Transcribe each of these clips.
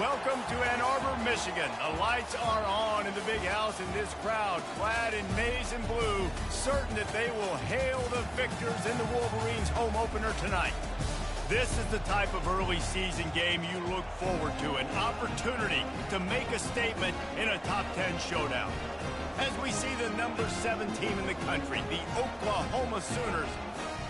Welcome to Ann Arbor, Michigan. The lights are on in the big house, and this crowd, clad in maize and blue, certain that they will hail the victors in the Wolverines' home opener tonight. This is the type of early season game you look forward to, an opportunity to make a statement in a top 10 showdown. As we see the number 7 team in the country, the Oklahoma Sooners,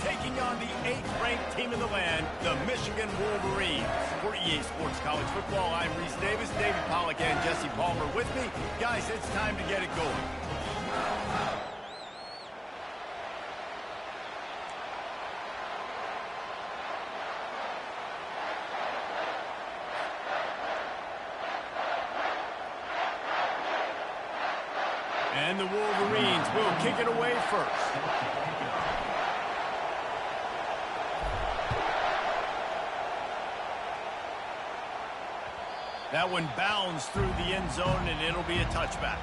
taking on the 8th-ranked team in the land, the Michigan Wolverines. For EA Sports College Football, I'm Reese Davis, David Pollack, and Jesse Palmer with me. Guys, it's time to get it going. And the Wolverines will kick it away first. That one bounds through the end zone, and it'll be a touchback.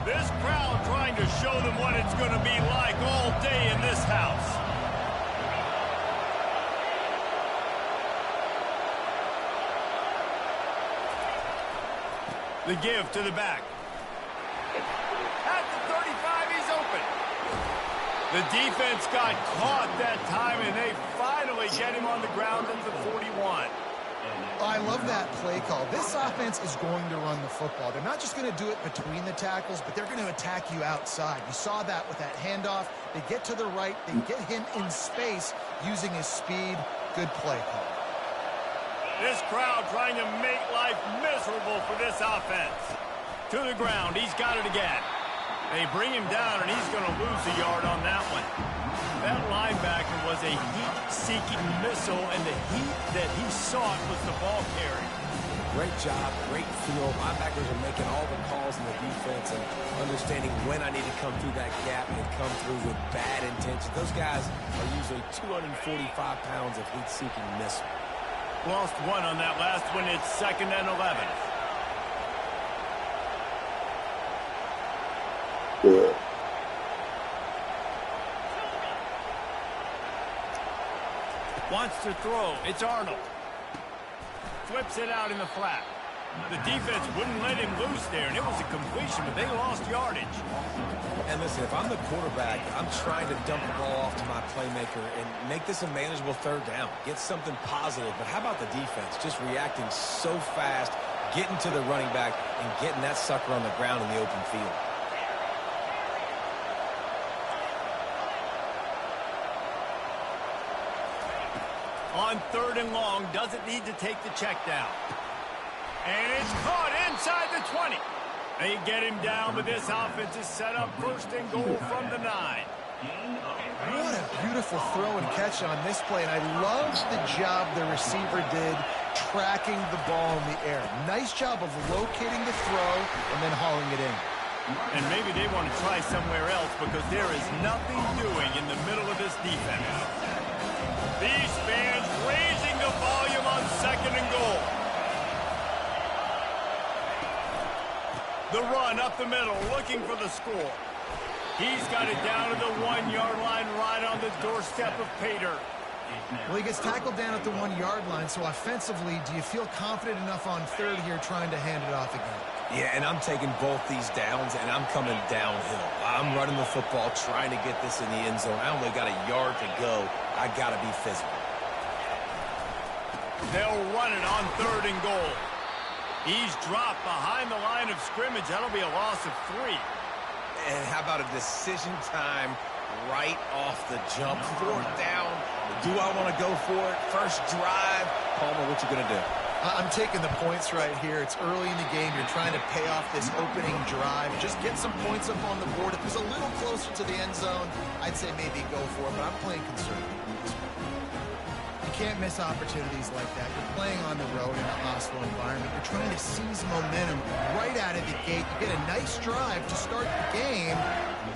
This crowd trying to show them what it's going to be like all day in this house. The give to the back. At the 35, he's open. The defense got caught that time, and they finally get him on the ground at the 41. I love that play call. This offense is going to run the football. They're not just going to do it between the tackles, but they're going to attack you outside. You saw that with that handoff. They get to the right. They get him in space using his speed. Good play call. This crowd trying to make life miserable for this offense. To the ground, he's got it again. They bring him down, and he's going to lose a yard on that one. That linebacker was a heat-seeking missile, and the heat that he sought was the ball carry. Great job, great feel. Linebackers are making all the calls in the defense and understanding when I need to come through that gap and come through with bad intention. Those guys are usually 245 pounds of heat-seeking missile. Lost one on that last one. It's 2nd and 11. Wants to throw. It's Arnold. Flips it out in the flat. The defense wouldn't let him loose there, and it was a completion, but they lost yardage. And listen, if I'm the quarterback, I'm trying to dump the ball off to my playmaker and make this a manageable 3rd down. Get something positive. But how about the defense? Just reacting so fast, getting to the running back, and getting that sucker on the ground in the open field. On 3rd and long, doesn't need to take the check down. And it's caught inside the 20. They get him down, but this offense is set up 1st and goal from the 9. What a beautiful throw and catch on this play, and I love the job the receiver did tracking the ball in the air. Nice job of locating the throw and then hauling it in. And maybe they want to try somewhere else because there is nothing doing in the middle of this defense. These fans raising the volume on 2nd and goal. The run up the middle, looking for the score. He's got it down to the 1-yard line, right on the doorstep of Pater. Well, he gets tackled down at the 1-yard line, so offensively, do you feel confident enough on 3rd here trying to hand it off again? Yeah, and I'm taking both these downs, and I'm coming downhill. I'm running the football, trying to get this in the end zone. I only got a yard to go. I got to be physical. They'll run it on 3rd and goal. He's dropped behind the line of scrimmage. That'll be a loss of 3. And how about a decision time right off the jump? 4th down. Do I want to go for it? First drive. Palmer, what you going to do? I'm taking the points right here. It's early in the game. You're trying to pay off this opening drive. Just get some points up on the board. If it's a little closer to the end zone, I'd say maybe go for it, but I'm playing conservative. You can't miss opportunities like that. You're playing on the road in a hostile environment. You're trying to seize momentum right out of the gate. You get a nice drive to start the game,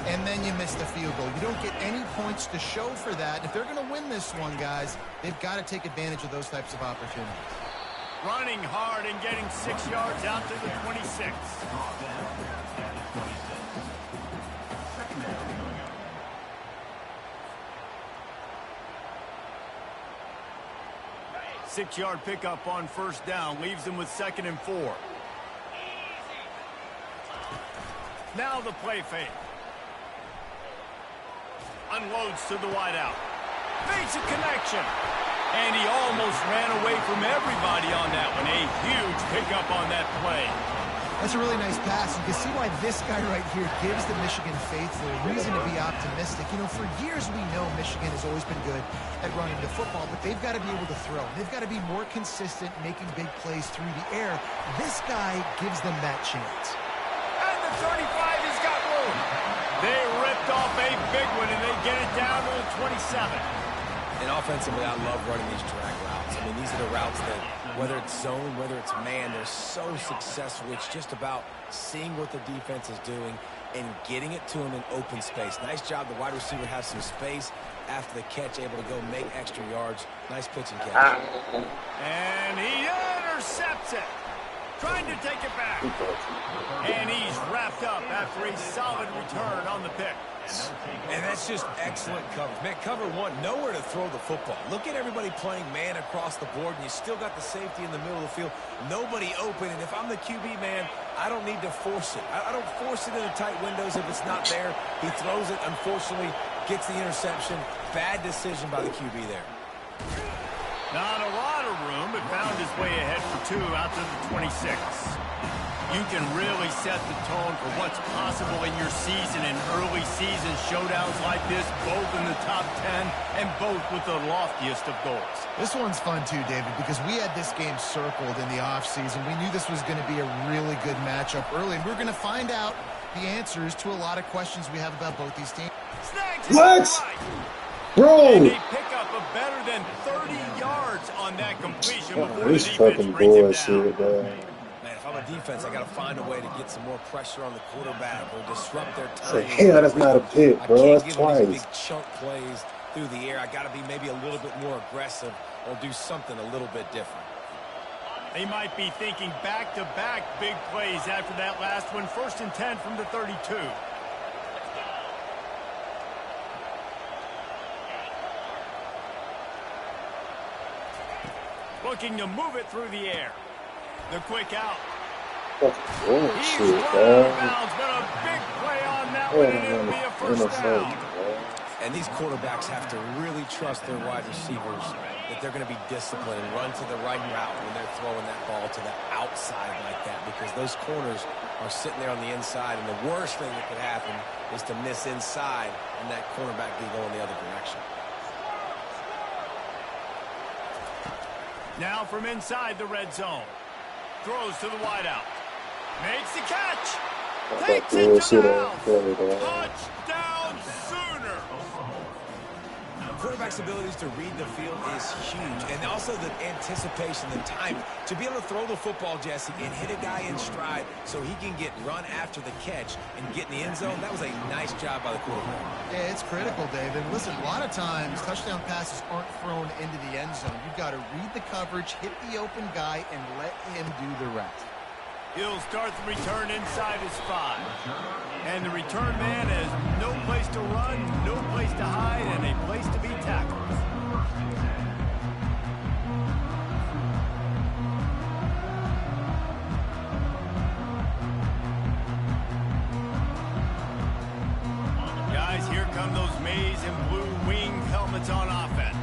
and then you miss the field goal. You don't get any points to show for that. If they're going to win this one, guys, they've got to take advantage of those types of opportunities. Running hard and getting 6 yards out to the 26. Six-yard pickup on first down. Leaves them with 2nd and 4. Now the play fake. Unloads to the wideout. Makes a connection. And he almost ran away from everybody on that one. A huge pickup on that play. That's a really nice pass. You can see why this guy right here gives the Michigan faithful reason to be optimistic. You know, for years we know Michigan has always been good at running the football, but they've got to be able to throw. They've got to be more consistent, making big plays through the air. This guy gives them that chance. And the 35 has got room. They ripped off a big one, and they get it down to the 27. And offensively, I love running these drag routes. I mean, these are the routes that, whether it's zone, whether it's man, they're so successful. It's just about seeing what the defense is doing and getting it to them in open space. Nice job. The wide receiver has some space after the catch, able to go make extra yards. Nice pitch and catch. And he intercepts it. Trying to take it back. And he's wrapped up after a solid return on the pick. And that's just excellent coverage. Man, cover one, nowhere to throw the football. Look at everybody playing man across the board, and you still got the safety in the middle of the field. Nobody open, and if I'm the QB, man, I don't need to force it. I don't force it into tight windows if it's not there. He throws it, unfortunately, gets the interception. Bad decision by the QB there. Not a lot of room, but found his way ahead for 2 out to the 26. You can really set the tone for what's possible in your season in early season showdowns like this, both in the top 10 and both with the loftiest of goals. This one's fun too, David, because we had this game circled in the offseason. We knew this was going to be a really good matchup early, and we're going to find out the answers to a lot of questions we have about both these teams. What? Bro! And they pick up a better than 30 yards on that completion before the This defense fucking brings him bullshit, down. bro. Man, if I'm a defense, I got to find a way to get some more pressure on the quarterback or disrupt their Say, time. hell, that's not a pick, bro. I can't That's give them these twice. big chunk plays through the air. I got to be maybe a little bit more aggressive or do something a little bit different. They might be thinking back-to-back big plays after that last one. 1st and 10 from the 32. Looking to move it through the air. The quick out. Fucking He's bullshit, run out bro. of bounds, but a big play on that one, and it'll be a first down. And these quarterbacks have to really trust their wide receivers that they're going to be disciplined and run to the right route when they're throwing that ball to the outside like that, because those corners are sitting there on the inside, and the worst thing that could happen is to miss inside and that cornerback be going the other direction. Now from inside the red zone. Throws to the wideout. Makes the catch. Takes it to the house. Touchdown Sooner. Quarterback's abilities to read the field is huge, and also the anticipation, the timing. To be able to throw the football, Jesse, and hit a guy in stride so he can get run after the catch and get in the end zone, that was a nice job by the quarterback. Yeah, it's critical, David. Listen, a lot of times touchdown passes aren't thrown into the end zone. You've got to read the coverage, hit the open guy, and let him do the rest. He'll start the return inside his 5. And the return man has no place to run, no place to hide, and a place to be tackled. Guys, here come those maize and blue wing helmets on offense.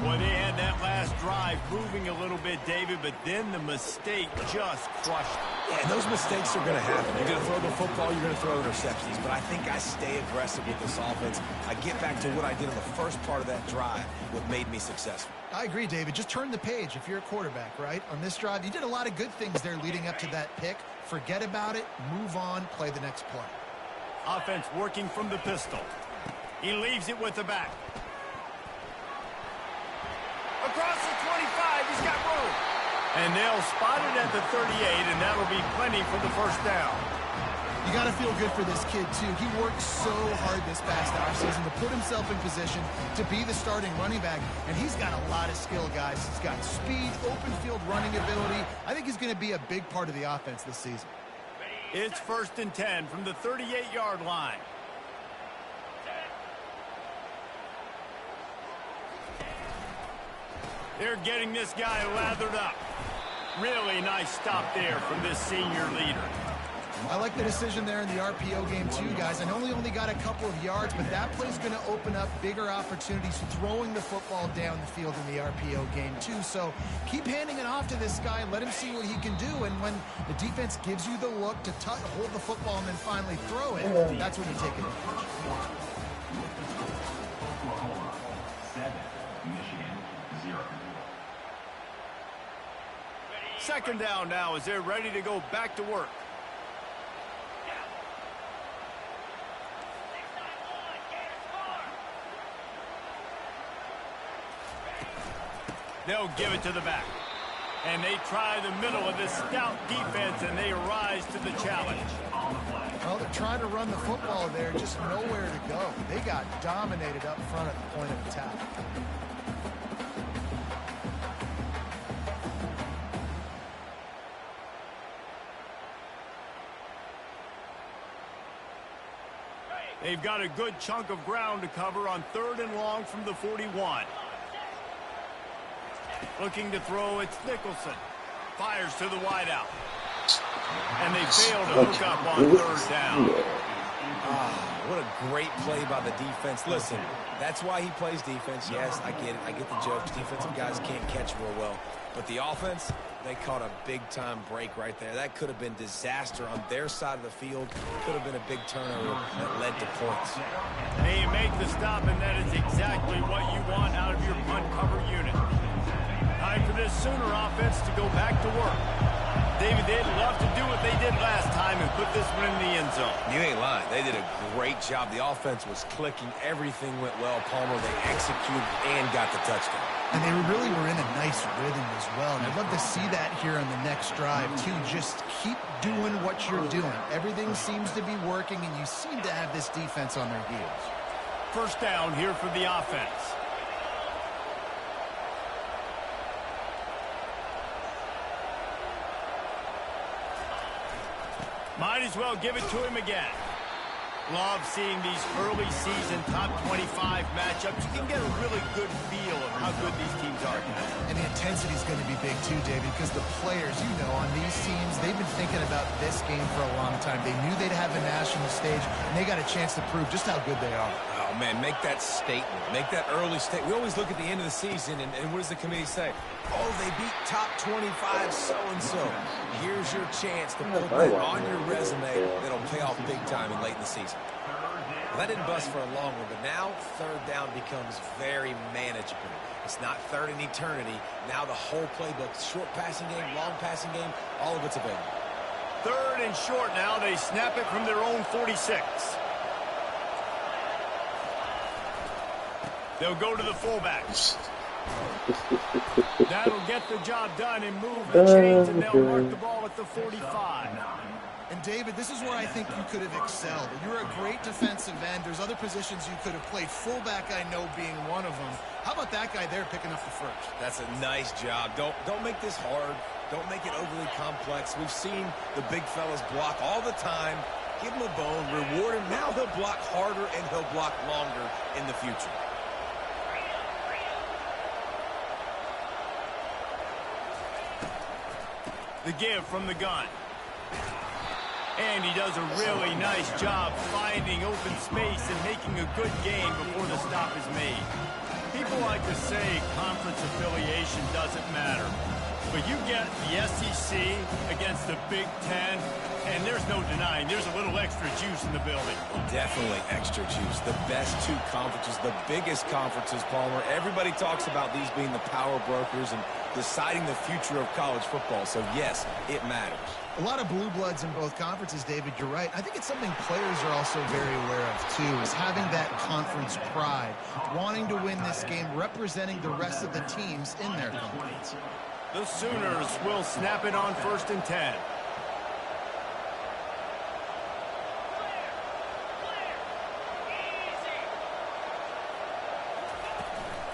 Boy, they had that last drive moving a little bit, David, but then the mistake just crushed them. Yeah, and those mistakes are going to happen. You're going to throw the football, you're going to throw interceptions, but I think I stay aggressive with this offense. I get back to what I did in the first part of that drive, what made me successful. I agree, David. Just turn the page if you're a quarterback, right? On this drive, you did a lot of good things there leading up to that pick. Forget about it, move on, play the next play. Offense working from the pistol. He leaves it with the back. Across the 25, he's got room. And they'll spot it at the 38, and that'll be plenty for the first down. You got to feel good for this kid, too. He worked so hard this past offseason to put himself in position to be the starting running back, and he's got a lot of skill, guys. He's got speed, open field running ability. I think he's going to be a big part of the offense this season. It's 1st and 10 from the 38-yard line. They're getting this guy lathered up. Really nice stop there from this senior leader. I like the decision there in the RPO game too, guys. I know he only got a couple of yards, but that play's going to open up bigger opportunities throwing the football down the field in the RPO game too. So keep handing it off to this guy and let him see what he can do. And when the defense gives you the look to hold the football and then finally throw it, that's when you take advantage. 7, Michigan 0. Second down now as they're ready to go back to work. They'll give it to the back. And they try the middle of this stout defense, and they rise to the challenge. Well, they're trying to run the football there, just nowhere to go. They got dominated up front at the point of attack. They've got a good chunk of ground to cover on 3rd and long from the 41. Looking to throw, it's Nicholson. Fires to the wideout. And they fail to hook up on 3rd down. What a great play by the defense. Listen, that's why he plays defense. Yes, I get it. I get the jokes. Defensive guys can't catch real well. But the offense, they caught a big-time break right there. That could have been disaster on their side of the field. Could have been a big turnover that led to points. They make the stop, and that is exactly what you want out of your punt cover unit. Time for this Sooner offense to go back to work. David, they'd love to do what they did last time and put this one in the end zone. You ain't lying. They did a great job. The offense was clicking. Everything went well. Palmer, they executed and got the touchdown. And they really were in a nice rhythm as well. And I'd love to see that here on the next drive, too. Just keep doing what you're doing. Everything seems to be working, and you seem to have this defense on their heels. First down here for the offense. Might as well give it to him again. Love seeing these early season top 25 matchups. You can get a really good feel of how good these teams are. And the intensity is going to be big too, David, because the players, you know, on these teams, they've been thinking about this game for a long time. They knew they'd have a national stage, and they got a chance to prove just how good they are. Oh, man, make that statement. Make that early statement. We always look at the end of the season, and what does the committee say? Oh, they beat top 25 so-and-so. Here's your chance to put that on your resume that'll pay off big time in late in the season. Well, that didn't bust for a long one, but now 3rd down becomes very manageable. It's not 3rd in eternity. Now the whole playbook, short passing game, long passing game, all of it's available. 3rd and short now. They snap it from their own 46. They'll go to the fullback. That'll get the job done and move the chains, and they'll mark the ball at the 45. And, David, this is where I think you could have excelled. You're a great defensive end. There's other positions you could have played. Fullback, I know, being one of them. How about that guy there picking up the first? That's a nice job. Don't make this hard. Don't make it overly complex. We've seen the big fellas block all the time. Give him a bone, reward him. Now he'll block harder and he'll block longer in the future. The give from the gun. And he does a really nice job finding open space and making a good gain before the stop is made. People like to say conference affiliation doesn't matter. But you get the SEC against the Big Ten, and there's no denying there's a little extra juice in the building. Definitely extra juice. The best two conferences, the biggest conferences, Palmer. Everybody talks about these being the power brokers and deciding the future of college football. So, yes, it matters. A lot of blue bloods in both conferences, David. You're right. I think it's something players are also very aware of, too, is having that conference pride, wanting to win this game, representing the rest of the teams in their conference. The Sooners will snap it on 1st and 10.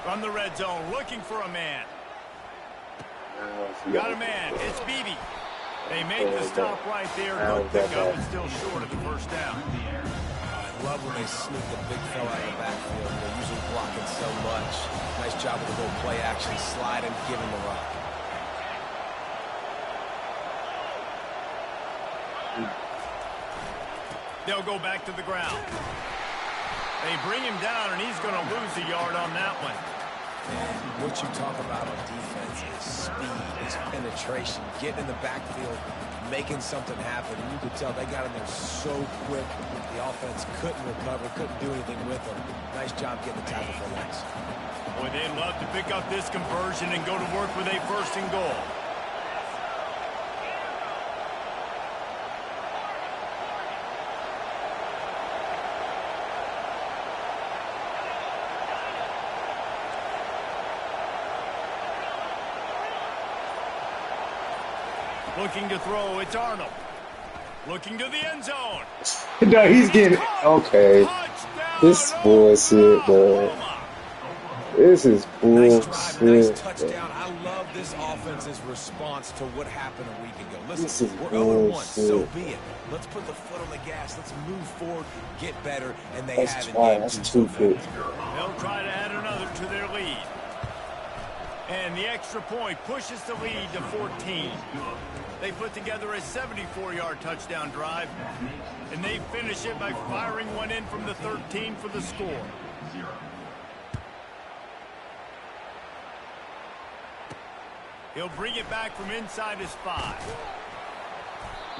From the red zone, looking for a man. Got a man. It's Beebe. They make the stop right there. Good pickup, but still short of the first down. I love when they sneak the big fella out of the backfield. They're usually blocking so much. Nice job with the little play action, slide and give him the rock. They'll go back to the ground. They bring him down, and he's going to lose a yard on that one. And what you talk about on defense is speed, is penetration, getting in the backfield, making something happen. And you could tell they got in there so quick. The offense couldn't recover, couldn't do anything with them. Nice job getting the tackle for loss. Boy, they'd love to pick up this conversion and go to work with a 1st and goal. Looking to throw, it's Arnold. Looking to the end zone. No, he's getting okay. This bullshit, bro. This is Nice drive, nice bullshit. touchdown. I love this offense's response to what happened a week ago. This Listen, is we're 0-1, so bullshit. be it. Let's put the foot on the gas. Let's move forward, get better, and they That's have in twice. game That's 2 two so far. picks. They'll try to add another to their lead. And the extra point pushes the lead to 14. They put together a 74-yard touchdown drive, and they finish it by firing one in from the 13 for the score. He'll bring it back from inside his 5.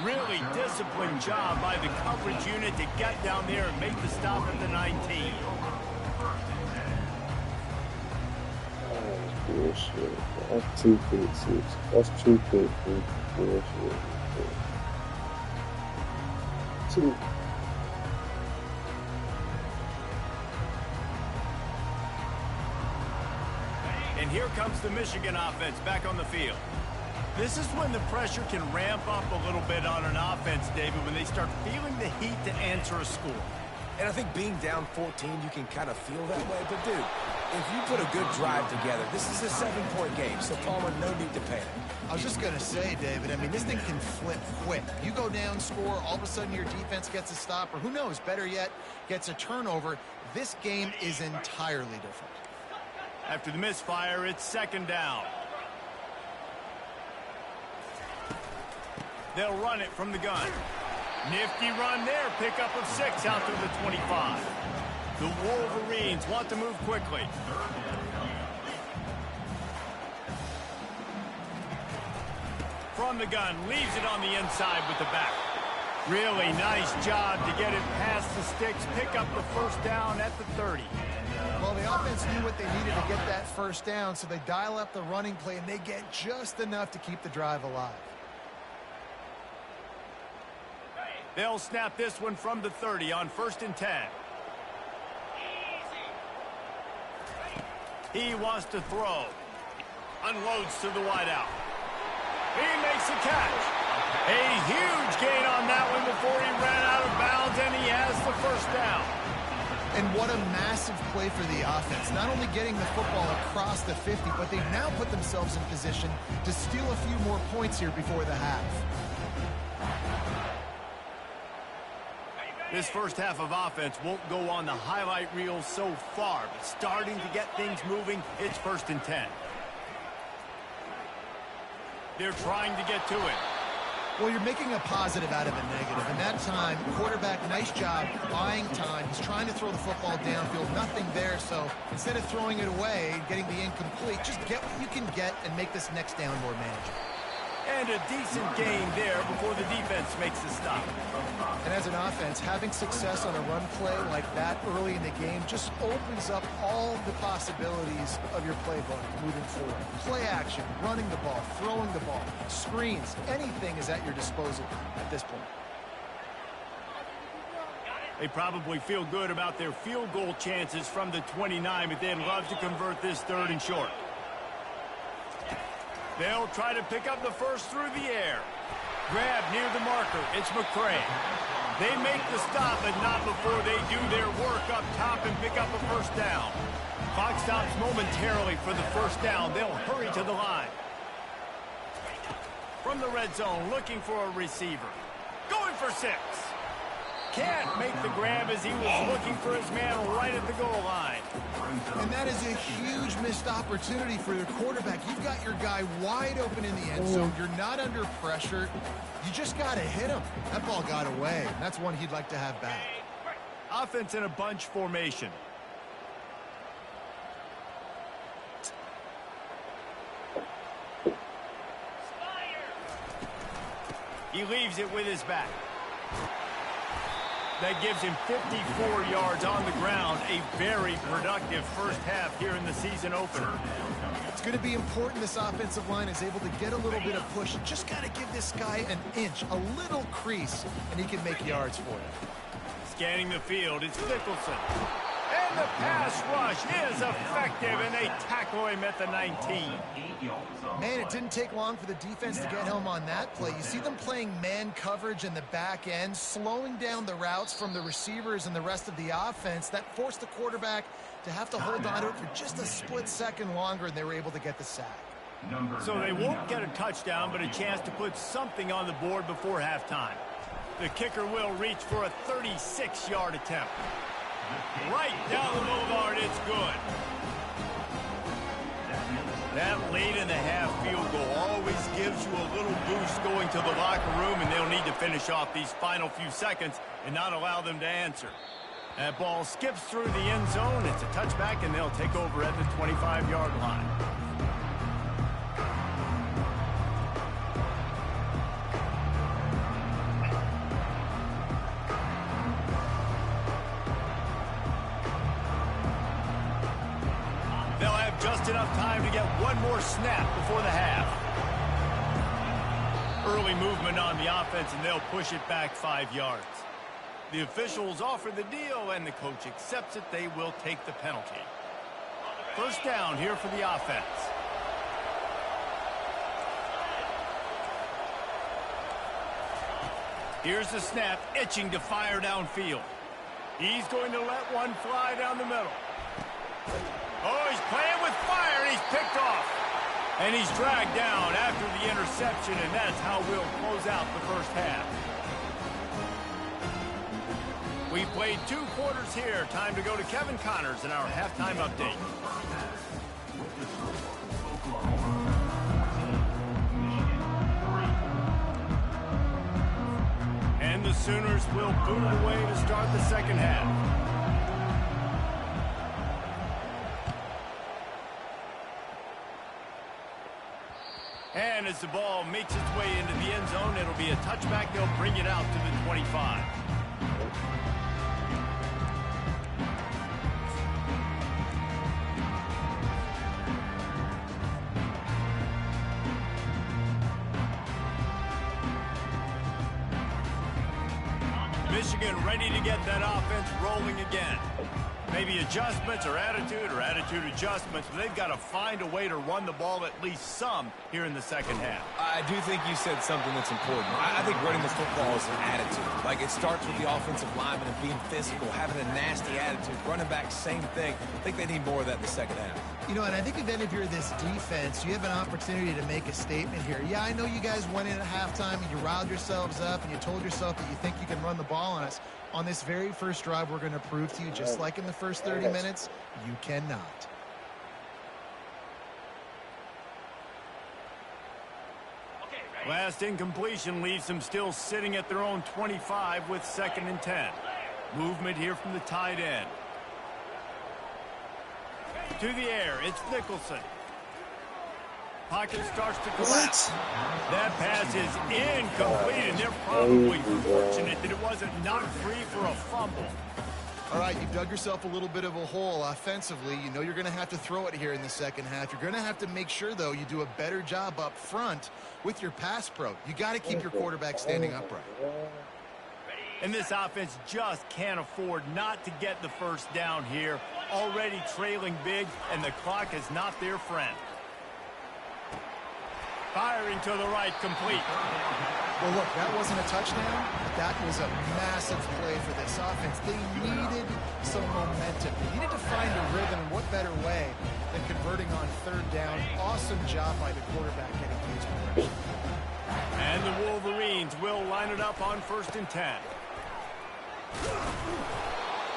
Really disciplined job by the coverage unit to get down there and make the stop at the 19. Bullshit. That's 2 picks. That's 2 picks. Bullshit. 2. And here comes the Michigan offense back on the field. This is when the pressure can ramp up a little bit on an offense, David, when they start feeling the heat to answer a score. And I think being down 14, you can kind of feel that way. But, dude, if you put a good drive together, this is a 7-point game. So, Palmer, no need to panic. I was just going to say, David, I mean, this thing can flip quick. You go down, score, all of a sudden your defense gets a stop, or who knows, better yet, gets a turnover. This game is entirely different. After the misfire, it's 2nd down. They'll run it from the gun. Nifty run there, pickup of 6 out to the 25. The Wolverines want to move quickly. From the gun, leaves it on the inside with the back. Really nice job to get it past the sticks, pick up the 1st down at the 30. Well, the offense knew what they needed to get that 1st down, so they dial up the running play, and they get just enough to keep the drive alive. They'll snap this one from the 30 on 1st and 10. He wants to throw. Unloads to the wideout. He makes a catch. A huge gain on that one before he ran out of bounds, and he has the 1st down. And what a massive play for the offense. Not only getting the football across the 50, but they've now put themselves in position to steal a few more points here before the half. This first half of offense won't go on the highlight reel so far, but starting to get things moving, it's 1st and 10. They're trying to get to it. Well, you're making a positive out of a negative. And that time, quarterback, nice job buying time. He's trying to throw the football downfield. Nothing there, so instead of throwing it away, getting the incomplete, just get what you can get and make this next down more manageable. And a decent gain there before the defense makes the stop. And as an offense, having success on a run play like that early in the game just opens up all the possibilities of your playbook moving forward. Play action, running the ball, throwing the ball, screens, anything is at your disposal at this point. They probably feel good about their field goal chances from the 29, but they'd love to convert this 3rd and short. They'll try to pick up the 1st through the air. Grab near the marker. It's McCray. They make the stop, but not before they do their work up top and pick up a 1st down. Clock stops momentarily for the first down. They'll hurry to the line. From the red zone, looking for a receiver. Going for 6. Can't make the grab as he was looking for his man right at the goal line. And that is a huge missed opportunity for your quarterback. You've got your guy wide open in the end zone. You're not under pressure. You just got to hit him. That ball got away. That's one he'd like to have back. Offense in a bunch formation. He leaves it with his back. That gives him 54 yards on the ground. A very productive first half here in the season opener. It's going to be important this offensive line is able to get a little bit of push. Just got to give this guy an inch, a little crease, and he can make yards for you. Scanning the field, it's Nicholson. And the pass rush is effective, and they tackle him at the 19. Man, it didn't take long for the defense to get home on that play. You see them playing man coverage in the back end, slowing down the routes from the receivers and the rest of the offense. That forced the quarterback to have to hold on to it for just a split second longer, and they were able to get the sack. So they won't get a touchdown, but a chance to put something on the board before halftime. The kicker will reach for a 36-yard attempt. Right down the boulevard, it's good. That late in the half field goal always gives you a little boost going to the locker room, and they'll need to finish off these final few seconds and not allow them to answer. That ball skips through the end zone. It's a touchback, and they'll take over at the 25-yard line. Just enough time to get one more snap before the half. Early movement on the offense, and they'll push it back 5 yards. The officials offer the deal, and the coach accepts it. They will take the penalty. First down here for the offense. Here's the snap, itching to fire downfield. He's going to let one fly down the middle. Oh, he's playing with fire, and he's picked off. And he's dragged down after the interception, and that's how we'll close out the first half. We've played 2 quarters here. Time to go to Kevin Connors in our halftime update. And the Sooners will boot it away to start the second half. And as the ball makes its way into the end zone, it'll be a touchback. They'll bring it out to the 25. Michigan ready to get that offense rolling again. Maybe adjustments or attitude adjustments, but they've got to find a way to run the ball at least some here in the second half. I do think you said something that's important. I think running the football is an attitude. Like, it starts with the offensive lineman and being physical, having a nasty attitude. Running back, same thing. I think they need more of that in the second half. You know, and I think then if you're this defense, you have an opportunity to make a statement here. Yeah, I know you guys went in at halftime and you riled yourselves up and you told yourself that you think you can run the ball on us. On this very first drive, we're going to prove to you, just like in the first 30 minutes, you cannot. Last incompletion leaves them still sitting at their own 25 with 2nd and 10. Movement here from the tight end. To the air, it's Nicholson. Pocket starts to collapse. That pass is incomplete, and they're probably fortunate that it wasn't knocked free for a fumble. All right, you've dug yourself a little bit of a hole offensively. You know you're going to have to throw it here in the second half. You're going to have to make sure, though, you do a better job up front with your pass pro. You got to keep your quarterback standing upright. And this offense just can't afford not to get the first down here. Already trailing big, and the clock is not their friend. Firing to the right, complete. Well, look, that wasn't a touchdown, but that was a massive play for this offense. They needed some momentum. They needed to find a rhythm, and what better way than converting on third down. Awesome job by the quarterback getting his progression. And the Wolverines will line it up on 1st and 10.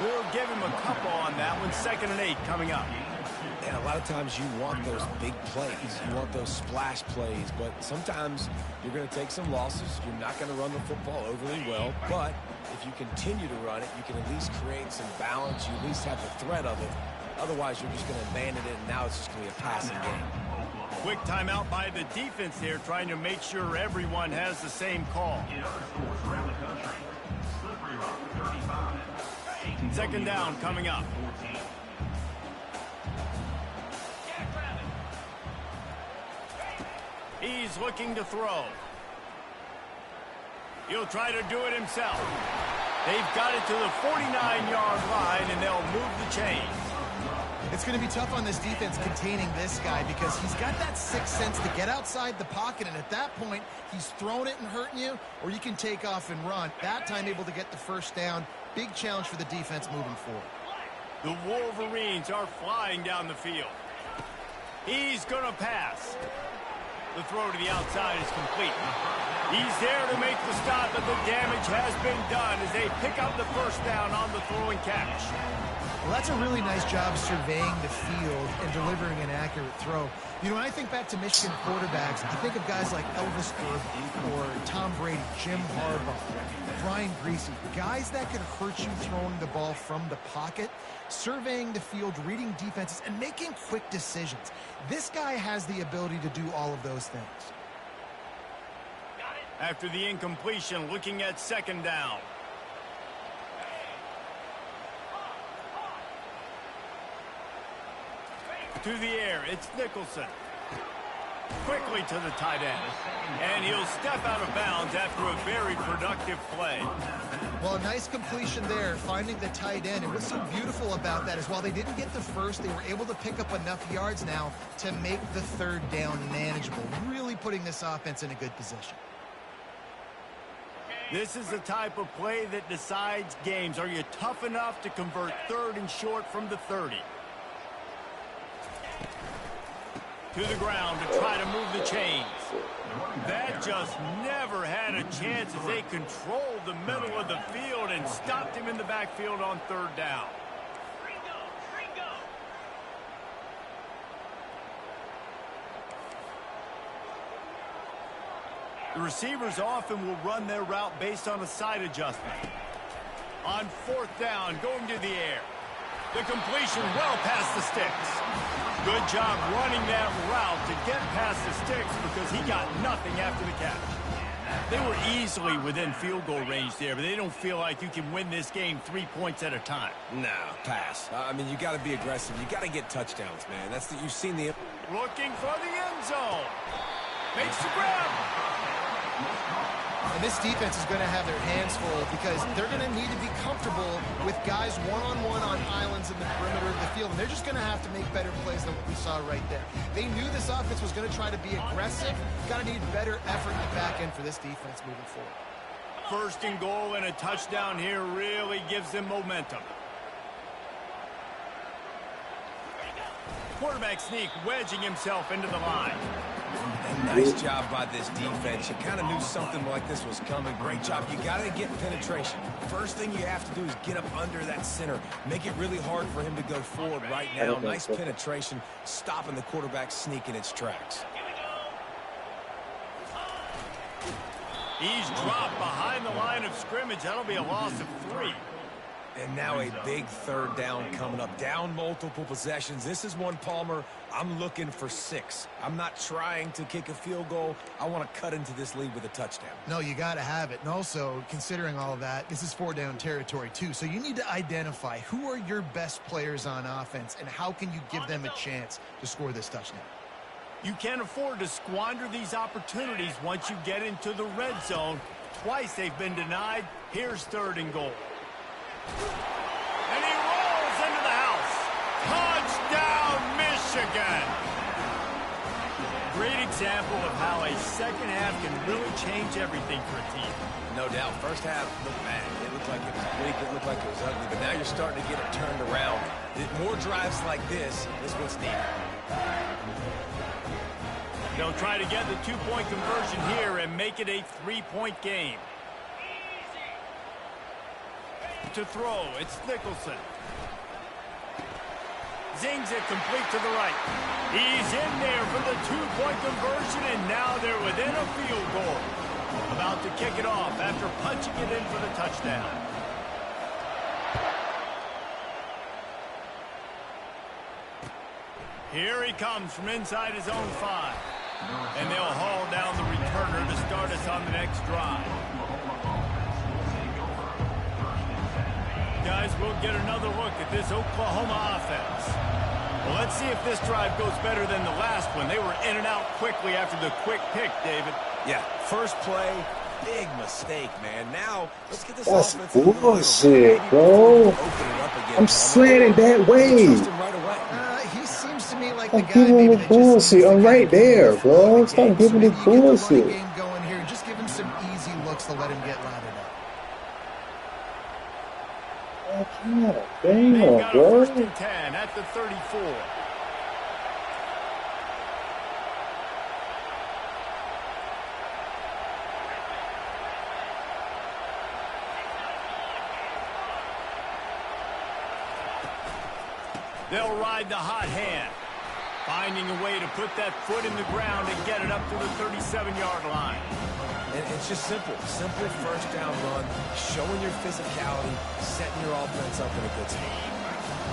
We'll give him a couple on that one. 2nd and 8 coming up. And a lot of times you want those big plays. You want those splash plays. But sometimes you're going to take some losses. You're not going to run the football overly well. But if you continue to run it, you can at least create some balance. You at least have the threat of it. Otherwise, you're just going to abandon it, and now it's just going to be a passing game. Quick timeout by the defense here, trying to make sure everyone has the same call. 2nd down coming up. He's looking to throw. He'll try to do it himself. They've got it to the 49-yard line, and they'll move the chains. It's going to be tough on this defense containing this guy because he's got that sixth sense to get outside the pocket, and at that point, he's throwing it and hurting you, or you can take off and run. That time able to get the first down. Big challenge for the defense moving forward. The Wolverines are flying down the field. He's going to pass. The throw to the outside is complete. He's there to make the stop, but the damage has been done as they pick up the first down on the throwing catch. Well, that's a really nice job surveying the field and delivering an accurate throw. You know, when I think back to Michigan quarterbacks, I think of guys like Elvis Irvin or Tom Brady, Jim Harbaugh, Brian Griese, guys that could hurt you throwing the ball from the pocket, surveying the field, reading defenses, and making quick decisions. This guy has the ability to do all of those things. After the incompletion, looking at 2nd down. To the air, it's Nicholson. Quickly to the tight end. And he'll step out of bounds after a very productive play. Well, a nice completion there, finding the tight end. And what's so beautiful about that is while they didn't get the first, they were able to pick up enough yards now to make the 3rd down manageable, really putting this offense in a good position. This is the type of play that decides games. Are you tough enough to convert 3rd and short from the 30? To the ground to try to move the chains. That just never had a chance as they controlled the middle of the field and stopped him in the backfield on 3rd down. The receivers often will run their route based on a side adjustment. On 4th down, going to the air. The completion well past the sticks. Good job running that route to get past the sticks because he got nothing after the catch. They were easily within field goal range there, but they don't feel like you can win this game 3 points at a time. No, pass. I mean, you got to be aggressive. You got to get touchdowns, man. You've seen the... Looking for the end zone. Makes the grab. And this defense is going to have their hands full because they're going to need to be comfortable with guys one-on-one on islands in the perimeter of the field. And they're just going to have to make better plays than what we saw right there. They knew this offense was going to try to be aggressive. Got to need better effort in the back end for this defense moving forward. 1st and goal and a touchdown here really gives them momentum. Quarterback sneak wedging himself into the line. And nice job by this defense. You kind of knew something like this was coming. Great job. You got to get penetration. First thing you have to do is get up under that center. Make it really hard for him to go forward right now. Nice penetration, stopping the quarterback sneak in its tracks. He's dropped behind the line of scrimmage. That'll be a loss of 3. And now a big 3rd down coming up. Down multiple possessions. This is one, Palmer, I'm looking for 6. I'm not trying to kick a field goal. I want to cut into this lead with a touchdown. No, you got to have it. And also, considering all of that, this is 4-down territory too. So you need to identify who are your best players on offense and how can you give them a chance to score this touchdown. You can't afford to squander these opportunities once you get into the red zone. Twice they've been denied. Here's 3rd and goal. And he rolls into the house. Touchdown, Michigan. Great example of how a second half can really change everything for a team. No doubt. First half looked bad. It looked like it was weak. It looked like it was ugly. But now you're starting to get it turned around. More drives like this is what's needed. They'll try to get the two-point conversion here and make it a three-point game. To throw, it's Nicholson. Zings it complete to the right. He's in there for the two-point conversion, and now they're within a field goal. About to kick it off after punching it in for the touchdown. Here he comes from inside his own 5. And they'll haul down the returner to start us on the next drive. Guys, we'll get another look at this Oklahoma offense. Well, let's see if this drive goes better than the last one. They were in and out quickly after the quick pick, David. Yeah, first play, big mistake, man. Now, let's get this That's offense bullshit, bro. I'm slanting that way. Right away. He seems to me like the I'm guy giving maybe him that bullshit. just I'm right there, bro. Stop giving me me bullshit. bullshit. Game going here. Just give him some easy looks to let him get lathered up. God They've damn, got a bro. 1st and 10 at the 34. They'll ride the hot hand, finding a way to put that foot in the ground and get it up to the 37-yard line. And it's just simple. Simple first down run, showing your physicality, setting your offense up in a good spot.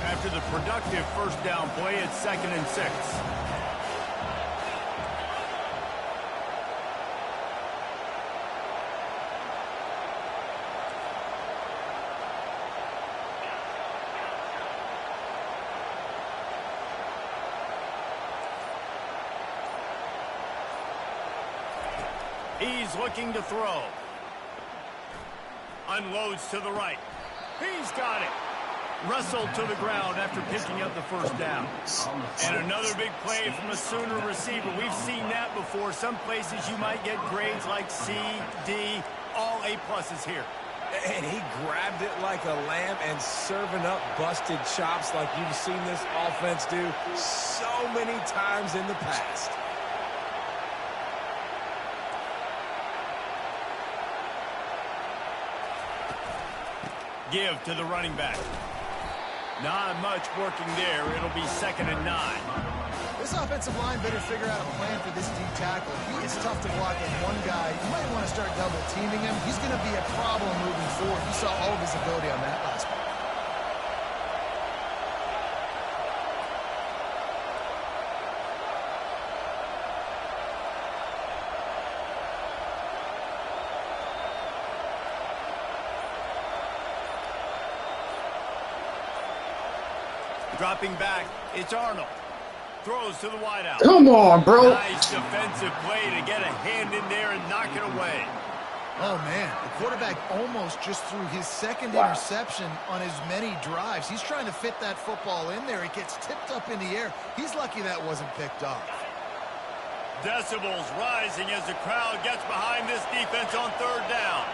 After the productive first down play, it's 2nd and 6. He's looking to throw. Unloads to the right. He's got it. Russell to the ground after picking up the first down. And another big play from a Sooner receiver. We've seen that before. Some places you might get grades like C, D, all A-pluses here. And he grabbed it like a lamb and serving up busted chops like you've seen this offense do so many times in the past. Give to the running back. Not much working there. It'll be 2nd and 9. This offensive line better figure out a plan for this D tackle. He is tough to block with one guy. You might want to start double teaming him. He's going to be a problem moving forward. You saw all of his ability on that last one. Dropping back, it's Arnold. Throws to the wideout. Come on, bro. Nice defensive play to get a hand in there and knock it away. Oh, man. The quarterback almost just threw his 2nd interception on as many drives. He's trying to fit that football in there. It gets tipped up in the air. He's lucky that wasn't picked off. Decibels rising as the crowd gets behind this defense on 3rd down.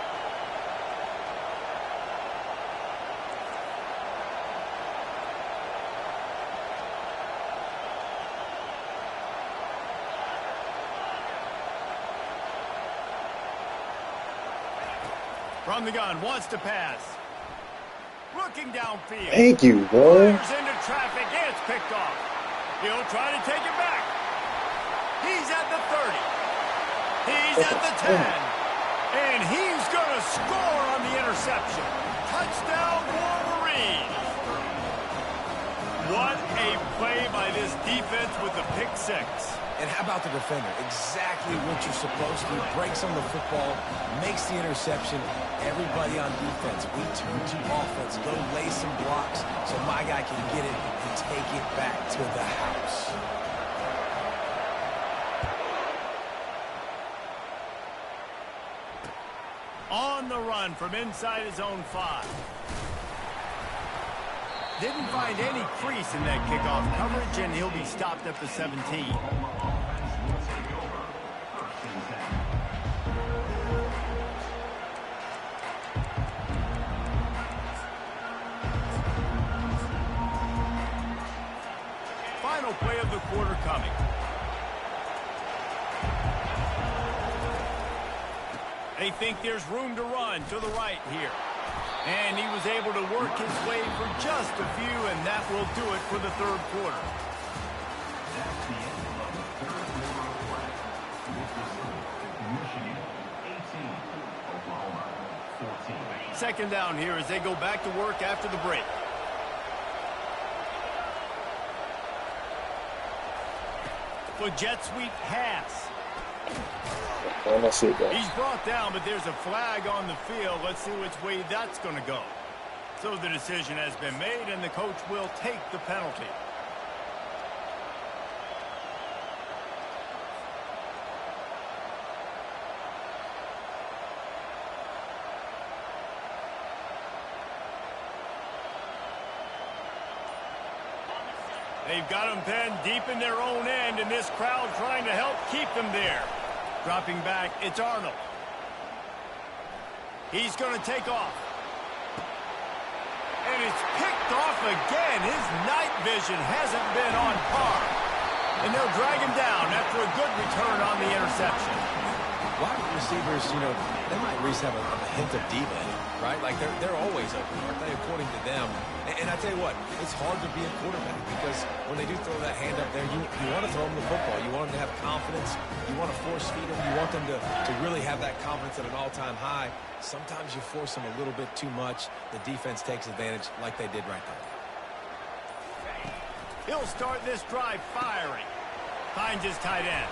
From the gun, wants to pass. Looking downfield. Thank you, bro. Fires into traffic, and it's picked off. He'll try to take it back. He's at the 30. He's at the 10. And he's going to score on the interception. Touchdown, Wolverines. What a play by this defense with the pick 6. And how about the defender? Exactly what you're supposed to do. Breaks on the football, makes the interception. Everybody on defense, we turn to offense. Go lay some blocks so my guy can get it and take it back to the house. On the run from inside his own 5. Didn't find any crease in that kickoff coverage, and he'll be stopped at the 17. final play of the quarter coming. They think there's room to run to the right here. And he was able to work his way for just a few, and that will do it for the third quarter. That's the end of the third quarter of play. This result, Michigan 18, Oklahoma 14. Second down here as they go back to work after the break. For jet sweep pass. And that's it, guys. He's brought down, but there's a flag on the field. Let's see which way that's going to go. So the decision has been made, and the coach will take the penalty. They've got them pinned deep in their own end, and this crowd trying to help keep them there. Dropping back, it's Arnold. He's going to take off. And it's picked off again. His night vision hasn't been on par. And they'll drag him down after a good return on the interception. Wide receivers, they might at least have a hint of diva, right? Like they're always open, aren't they, according to them? And I tell you what, it's hard to be a quarterback because when they do throw that hand up there, you want to throw them the football. You want them to have confidence. You want to force feed them. You want them to really have that confidence at an all-time high. Sometimes you force them a little bit too much. The defense takes advantage like they did right there. He'll start this drive firing. Finds his tight end.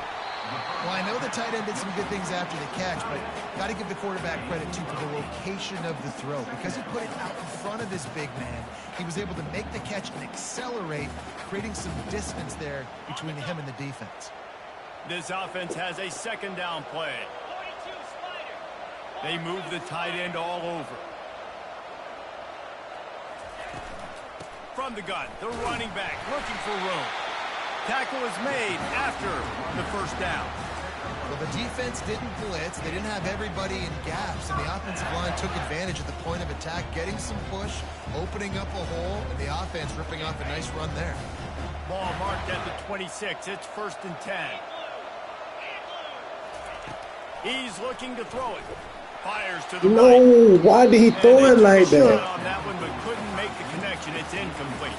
Well, I know the tight end did some good things after the catch, but got to give the quarterback credit, too, for the location of the throw. Because he put it out in front of his big man, he was able to make the catch and accelerate, creating some distance there between him and the defense. This offense has a second down play. They move the tight end all over. From the gun, the running back looking for room. Tackle is made after the first down. Well, the defense didn't blitz. They didn't have everybody in gaps, and the offensive line took advantage at the point of attack, getting some push, opening up a hole, and the offense ripping off a nice run there. Ball marked at the 26. It's 1st and 10. He's looking to throw it. Fires to the right. No, why did he throw it like that? On that one, but couldn't make the connection. It's incomplete.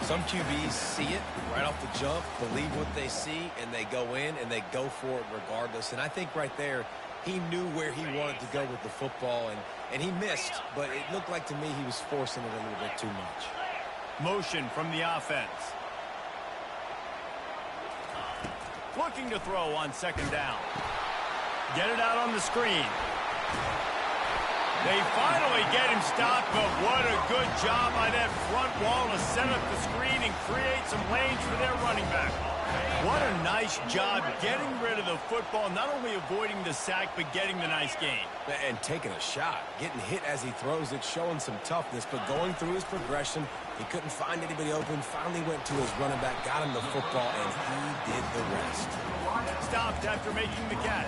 Some QBs see it right off the jump, believe what they see, and they go in and they go for it regardless. And I think right there, he knew where he wanted to go with the football, and he missed, but it looked like to me he was forcing it a little bit too much. Motion from the offense. Looking to throw on second down. Get it out on the screen. They finally get him stopped, but what a good job by that front wall to set up the screen and create some lanes for their running back. What a nice job getting rid of the football, not only avoiding the sack, but getting the nice gain. And taking a shot, getting hit as he throws it, showing some toughness, but going through his progression, he couldn't find anybody open, finally went to his running back, got him the football, and he did the rest. Stopped after making the catch.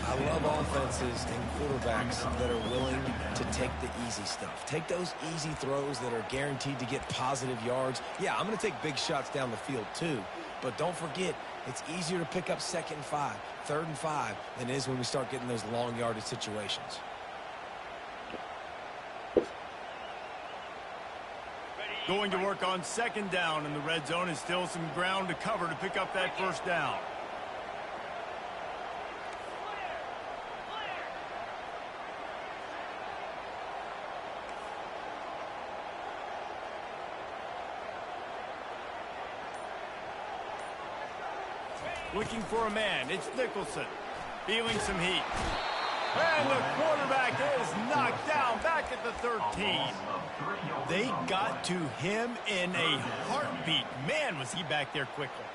I love offenses and quarterbacks that are willing to take the easy stuff. Take those easy throws that are guaranteed to get positive yards. Yeah, I'm going to take big shots down the field too, but don't forget, it's easier to pick up 2nd and 5, 3rd and 5 than it is when we start getting those long yardage situations. Going to work on second down in the red zone, and still some ground to cover to pick up that first down. Looking for a man. It's Nicholson. Feeling some heat. And the quarterback is knocked down back at the 13. They got to him in a heartbeat. Man, was he back there quickly.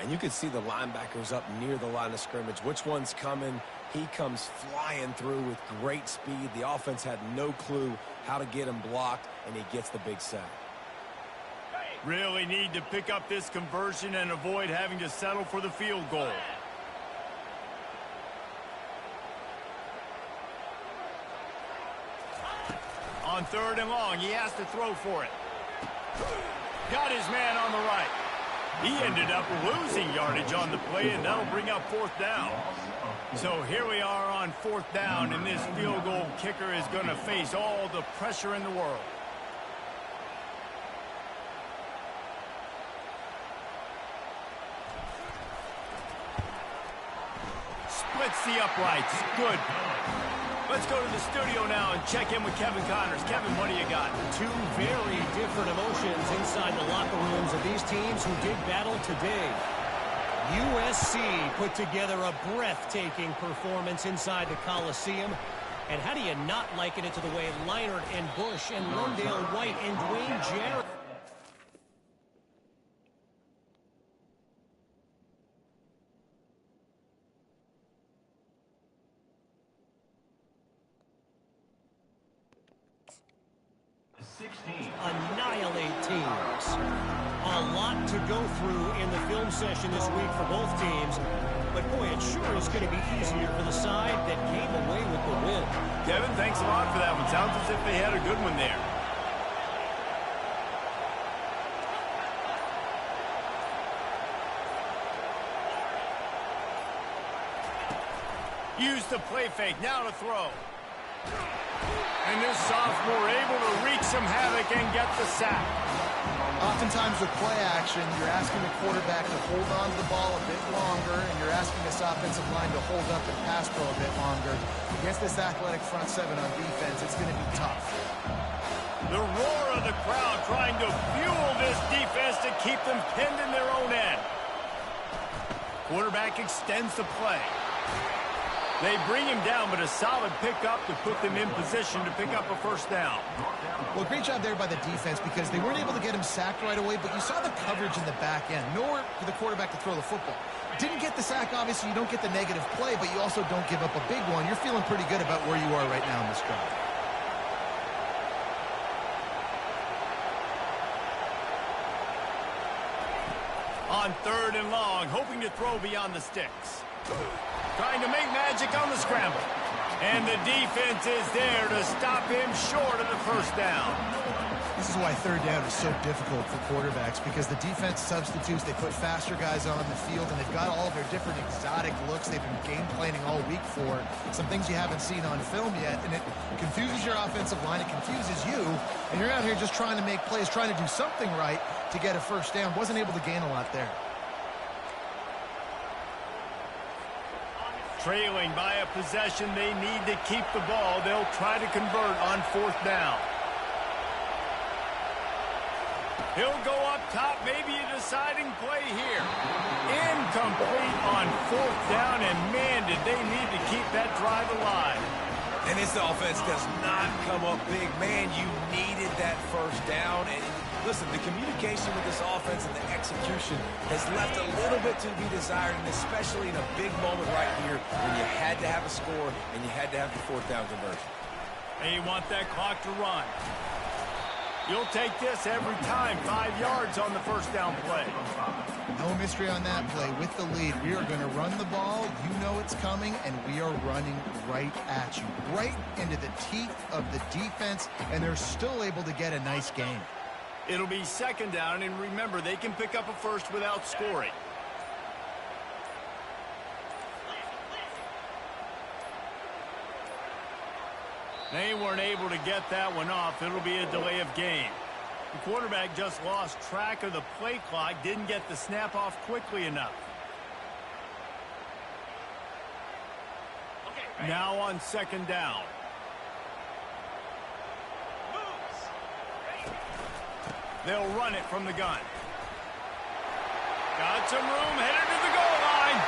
And you could see the linebackers up near the line of scrimmage. Which one's coming? He comes flying through with great speed. The offense had no clue how to get him blocked, and he gets the big sack. Really need to pick up this conversion and avoid having to settle for the field goal. On 3rd and long, he has to throw for it. Got his man on the right. He ended up losing yardage on the play, and that'll bring up 4th down. So here we are on 4th down, and this field goal kicker is going to face all the pressure in the world. Splits the uprights. Good. Let's go to the studio now and check in with Kevin Connors. Kevin, what do you got? Two very different emotions inside the locker rooms of these teams who did battle today. USC put together a breathtaking performance inside the Coliseum. And how do you not liken it to the way Leinart and Bush and Londale White and Dwayne Jarrett... annihilate teams. A lot to go through in the film session this week for both teams, but boy, it sure is going to be easier for the side that came away with the win. Kevin, thanks a lot for that one. Sounds as if they had a good one there. Use the play fake, now to throw. And this sophomore able to wreak some havoc and get the sack. Oftentimes with play action, you're asking the quarterback to hold on to the ball a bit longer, and you're asking this offensive line to hold up and pass pro a bit longer. Against this athletic front seven on defense, it's going to be tough. The roar of the crowd trying to fuel this defense to keep them pinned in their own end. Quarterback extends the play. They bring him down, but a solid pickup to put them in position to pick up a 1st down. Well, great job there by the defense because they weren't able to get him sacked right away, but you saw the coverage in the back end. Nowhere for the quarterback to throw the football. Didn't get the sack, obviously. You don't get the negative play, but you also don't give up a big one. You're feeling pretty good about where you are right now in this drive. On 3rd and long, hoping to throw beyond the sticks. Trying to make magic on the scramble. And the defense is there to stop him short of the 1st down. This is why 3rd down is so difficult for quarterbacks because the defense substitutes, they put faster guys on the field, and they've got all of their different exotic looks they've been game planning all week for. Some things you haven't seen on film yet, and it confuses your offensive line, it confuses you, and you're out here just trying to make plays, trying to do something right to get a 1st down. Wasn't able to gain a lot there. Trailing by a possession, they need to keep the ball. They'll try to convert on 4th down. He'll go up top, maybe a deciding play here. Incomplete on 4th down, and man, did they need to keep that drive alive. And this offense does not come up big. Man, you needed that 1st down. And listen, the communication with this offense and the execution has left a little bit to be desired, and especially in a big moment right here when you had to have a score and you had to have the 4th down conversion. And you want that clock to run. You'll take this every time. 5 yards on the 1st down play. No mystery on that play. With the lead, we are going to run the ball. You know it's coming, and we are running right at you. Right into the teeth of the defense, and they're still able to get a nice game. It'll be 2nd down, and remember, they can pick up a 1st without scoring. They weren't able to get that one off. It'll be a delay of game. The quarterback just lost track of the play clock, didn't get the snap off quickly enough. Now on 2nd down. They'll run it from the gun. Got some room, headed to the goal line.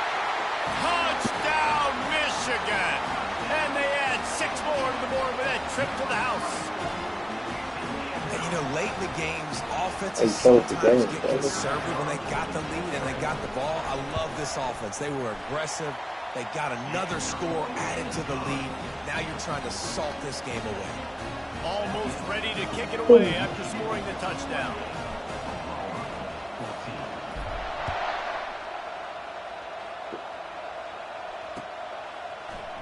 Touchdown, Michigan. And they add 6 more to the board with that trip to the house. And you know, late in the games, offenses sometimes get conservative when they got the lead and they got the ball. I love this offense. They were aggressive. They got another score added to the lead. Now you're trying to salt this game away. Almost ready to kick it away after scoring the touchdown.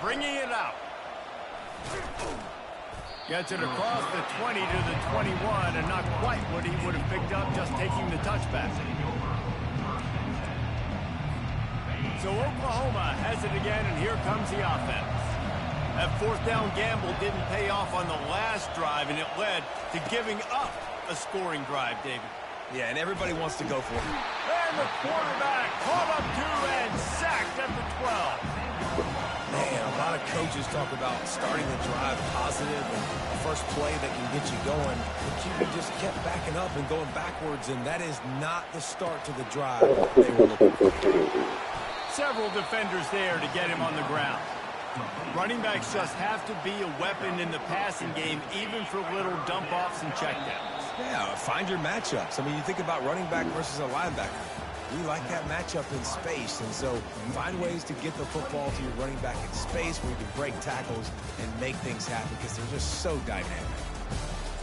Bringing it out. Gets it across the 20 to the 21, and not quite what he would have picked up just taking the touchback. So Oklahoma has it again, and here comes the offense. That fourth down gamble didn't pay off on the last drive, and it led to giving up a scoring drive, David. Yeah, and everybody wants to go for it. And the quarterback caught up to and sacked at the 12. Man, a lot of coaches talk about starting the drive positive and the first play that can get you going. The QB just kept backing up and going backwards, and that is not the start to the drive they were looking for. Several defenders there to get him on the ground. Running backs just have to be a weapon in the passing game, even for little dump-offs and checkdowns. Yeah, find your matchups. I mean, you think about running back versus a linebacker. We like that matchup in space, and so find ways to get the football to your running back in space where you can break tackles and make things happen because they're just so dynamic.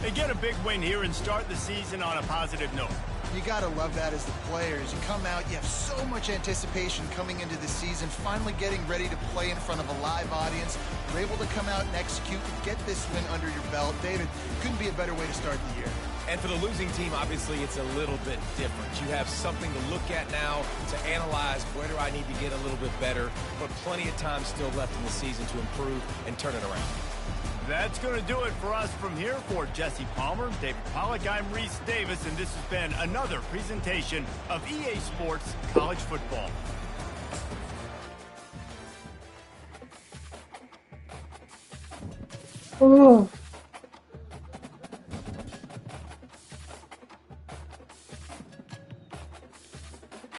They get a big win here and start the season on a positive note. You got to love that as the players. You come out, you have so much anticipation coming into the season, finally getting ready to play in front of a live audience. You're able to come out and execute and get this win under your belt. David, couldn't be a better way to start the year. And for the losing team, obviously, it's a little bit different. You have something to look at now to analyze where do I need to get a little bit better, but plenty of time still left in the season to improve and turn it around. That's going to do it for us from here. For Jesse Palmer, David Pollack, I'm Reese Davis, and this has been another presentation of EA Sports College Football. Oh.